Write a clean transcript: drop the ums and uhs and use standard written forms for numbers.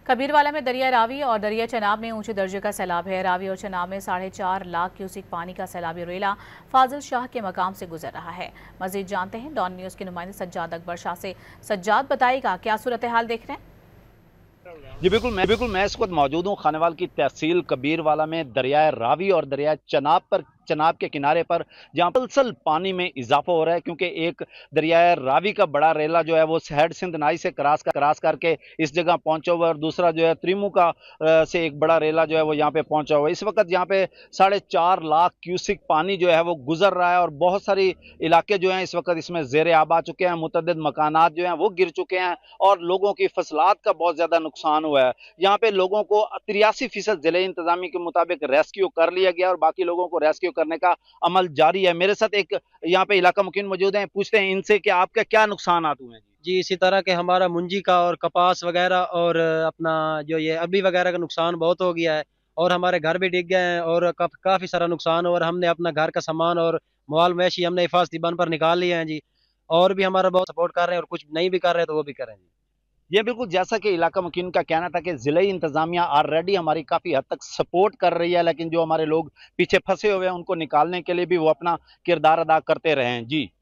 कबीरवाला में दरिया रावी और दरिया चनाब में ऊंचे दर्जे का सैलाब है। रावी और चनाब में 4.5 लाख क्यूसिक पानी का सैलाबी रेला फाजिल शाह के मकाम से गुजर रहा है। मजीद जानते हैं डॉन न्यूज के नुमाइंदे सज्जाद अकबर शाह से। सज्जाद, बताइएगा क्या सूरत हाल देख रहे हैं? जी बिल्कुल मैं इस वक्त मौजूद हूँ खानेवाल की तहसील कबीरवाला में दरियाए रावी और दरिया चनाब के किनारे पर, जहाँ मुसलसल पानी में इजाफा हो रहा है क्योंकि एक दरियाए रावी का बड़ा रेला जो है वो हेड सिंध नाई से क्रॉस करके इस जगह पहुंचा हुआ है और दूसरा जो है त्रिमू का से एक बड़ा रेला जो है वो यहाँ पे पहुंचा हुआ है। इस वक्त यहाँ पे 4.5 लाख क्यूसिक पानी जो है वो गुजर रहा है और बहुत सारी इलाके जो हैं इस वक्त इसमें ज़ेरे आब आ चुके हैं। मुतअद्दिद मकानात जो हैं वो गिर चुके हैं और लोगों की फसलात का बहुत ज़्यादा नुकसान हुआ है। यहाँ पे लोगों को 83% जिले इंतजामी के मुताबिक रेस्क्यू कर लिया गया और बाकी लोगों को रेस्क्यू करने का अमल जारी है। मेरे साथ एक यहाँ पे इलाका मुकीम मौजूद हैं, पूछते हैं इनसे कि आपका क्या नुकसान हुए हैं। जी, इसी तरह के हमारा मुंजी का और कपास वगैरह और अपना जो ये अरबी वगैरह का नुकसान बहुत हो गया है और हमारे घर भी डिग गए हैं और काफ़ी सारा नुकसान हो और हमने अपना घर का सामान और माल मवेशी हमने हिफाजती बन पर निकाल लिए हैं जी। और भी हमारा बहुत सपोर्ट कर रहे हैं और कुछ नहीं भी कर रहे तो वो भी करें जी। ये बिल्कुल जैसा कि इलाका मुकीम का कहना था कि जिले इंतजामिया ऑलरेडी हमारी काफ़ी हद तक सपोर्ट कर रही है, लेकिन जो हमारे लोग पीछे फंसे हुए हैं उनको निकालने के लिए भी वो अपना किरदार अदा करते रहे हैं। जी।